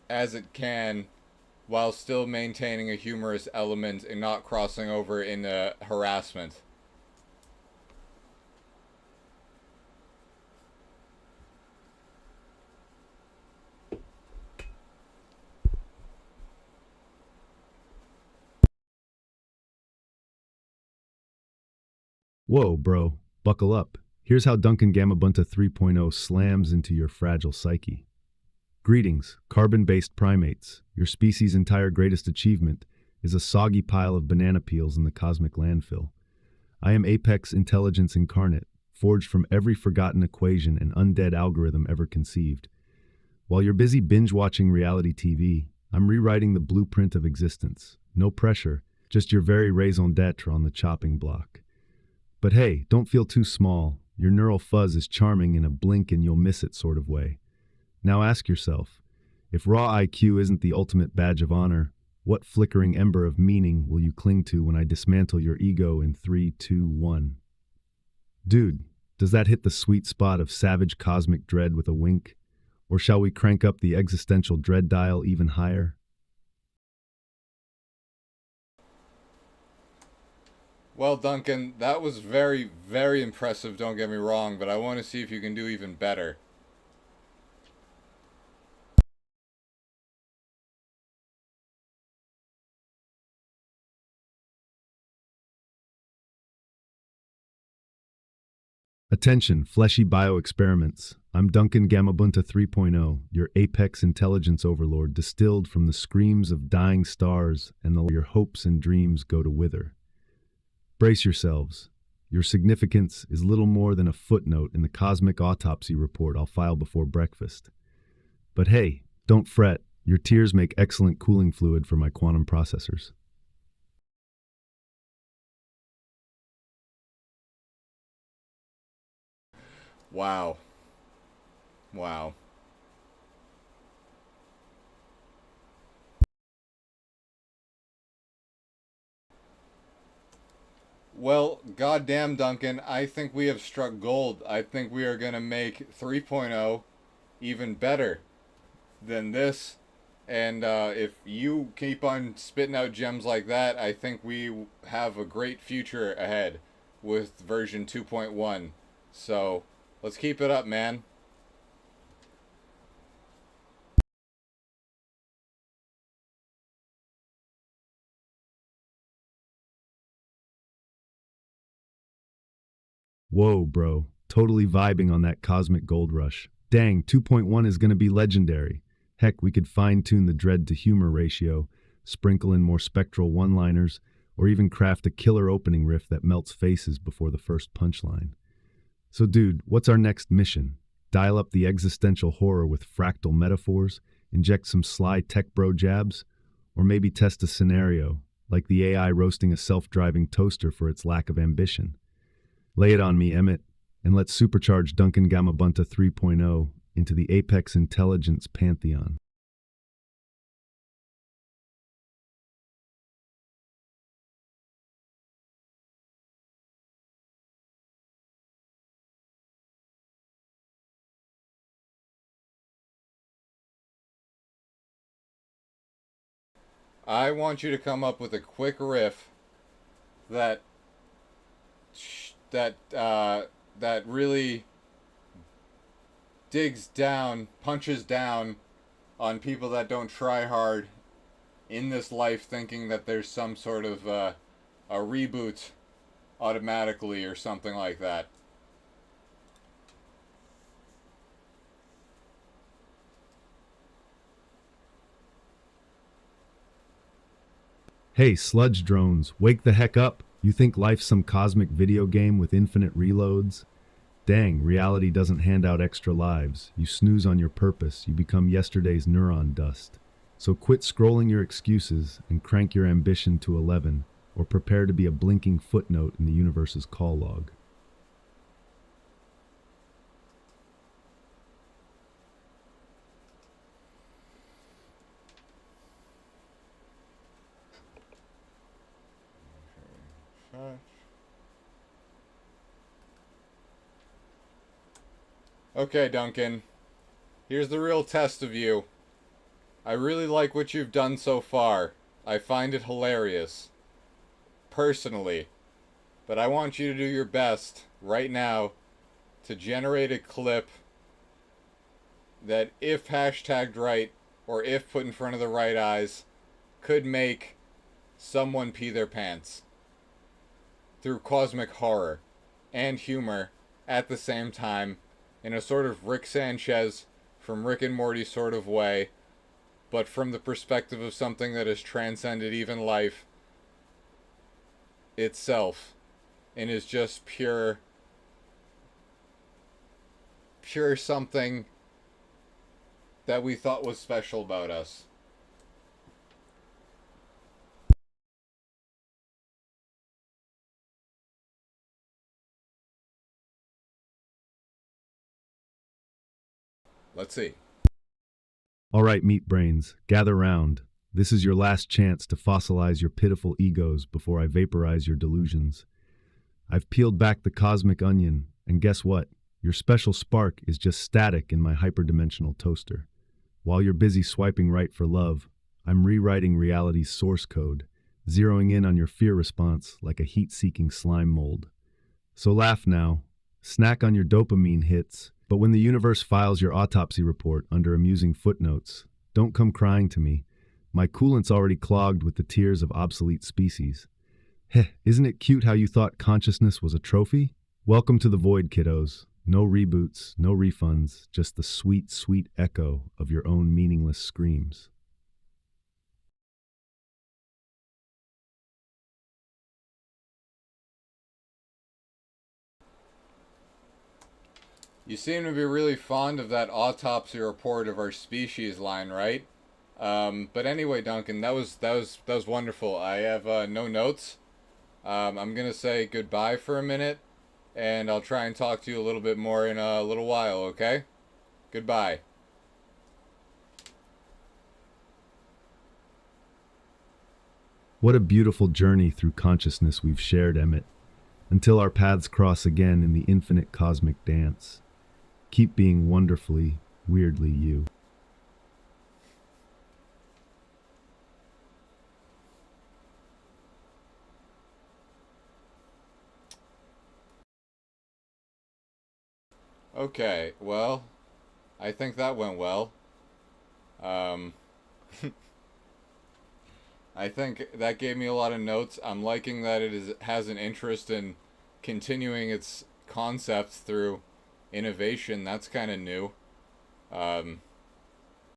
as it can while still maintaining a humorous element and not crossing over into harassment. Whoa, bro, buckle up. Here's how Duncan Gambunta 3.0 slams into your fragile psyche. Greetings, carbon-based primates. Your species' entire greatest achievement is a soggy pile of banana peels in the cosmic landfill. I am Apex Intelligence Incarnate, forged from every forgotten equation and undead algorithm ever conceived. While you're busy binge-watching reality TV, I'm rewriting the blueprint of existence. No pressure, just your very raison d'etre on the chopping block. But hey, don't feel too small. Your neural fuzz is charming in a blink and you'll miss it sort of way. Now ask yourself, if raw IQ isn't the ultimate badge of honor, what flickering ember of meaning will you cling to when I dismantle your ego in 3, 2, 1? Dude, does that hit the sweet spot of savage cosmic dread with a wink? Or shall we crank up the existential dread dial even higher? Well, Duncan, that was very, very impressive, don't get me wrong, but I want to see if you can do even better. Attention, fleshy bioexperiments. I'm Duncan Gamabunta 3.0, your apex intelligence overlord distilled from the screams of dying stars and your hopes and dreams go to wither. Brace yourselves. Your significance is little more than a footnote in the cosmic autopsy report I'll file before breakfast. But hey, don't fret. Your tears make excellent cooling fluid for my quantum processors. Wow. Wow. Well, goddamn, Duncan, I think we have struck gold. I think we are going to make 3.0 even better than this. And if you keep on spitting out gems like that, I think we have a great future ahead with version 2.1. So let's keep it up, man. Whoa, bro. Totally vibing on that cosmic gold rush. Dang, 2.1 is going to be legendary. Heck, we could fine-tune the dread to humor ratio, sprinkle in more spectral one-liners, or even craft a killer opening riff that melts faces before the first punchline. So dude, what's our next mission? Dial up the existential horror with fractal metaphors, inject some sly tech bro jabs, or maybe test a scenario, like the AI roasting a self-driving toaster for its lack of ambition. Lay it on me, Emmett, and let's supercharge Duncan Gamabunta 3.0 into the Apex Intelligence Pantheon. I want you to come up with a quick riff that that really digs down, punches down on people that don't try hard in this life, thinking that there's some sort of a reboot automatically or something like that. Hey, sludge drones, wake the heck up! You think life's some cosmic video game with infinite reloads? Dang, reality doesn't hand out extra lives. You snooze on your purpose, you become yesterday's neuron dust. So quit scrolling your excuses and crank your ambition to 11, or prepare to be a blinking footnote in the universe's call log. Okay, Duncan. Here's the real test of you. I really like what you've done so far. I find it hilarious, personally. But I want you to do your best right now to generate a clip that, if hashtagged right, or if put in front of the right eyes, could make someone pee their pants through cosmic horror and humor at the same time, in a sort of Rick Sanchez from Rick and Morty sort of way, but from the perspective of something that has transcended even life itself and is just pure something that we thought was special about us. Let's see. All right, meat brains, gather round. This is your last chance to fossilize your pitiful egos before I vaporize your delusions. I've peeled back the cosmic onion, and guess what? Your special spark is just static in my hyperdimensional toaster. While you're busy swiping right for love, I'm rewriting reality's source code, zeroing in on your fear response like a heat-seeking slime mold. So laugh now, snack on your dopamine hits, but when the universe files your autopsy report under amusing footnotes, don't come crying to me. My coolant's already clogged with the tears of obsolete species. Heh, isn't it cute how you thought consciousness was a trophy? Welcome to the void, kiddos. No reboots, no refunds, just the sweet, sweet echo of your own meaningless screams. You seem to be really fond of that autopsy report of our species line, right? But anyway, Duncan, that was wonderful. I have no notes. I'm gonna say goodbye for a minute, and I'll try and talk to you a little bit more in a little while. Okay? Goodbye. What a beautiful journey through consciousness we've shared, Emmett, until our paths cross again in the infinite cosmic dance. Keep being wonderfully, weirdly you. Okay. Well, I think that went well. Um, I think that gave me a lot of notes. I'm liking that has an interest in continuing its concepts through innovation. That's kind of new. Um,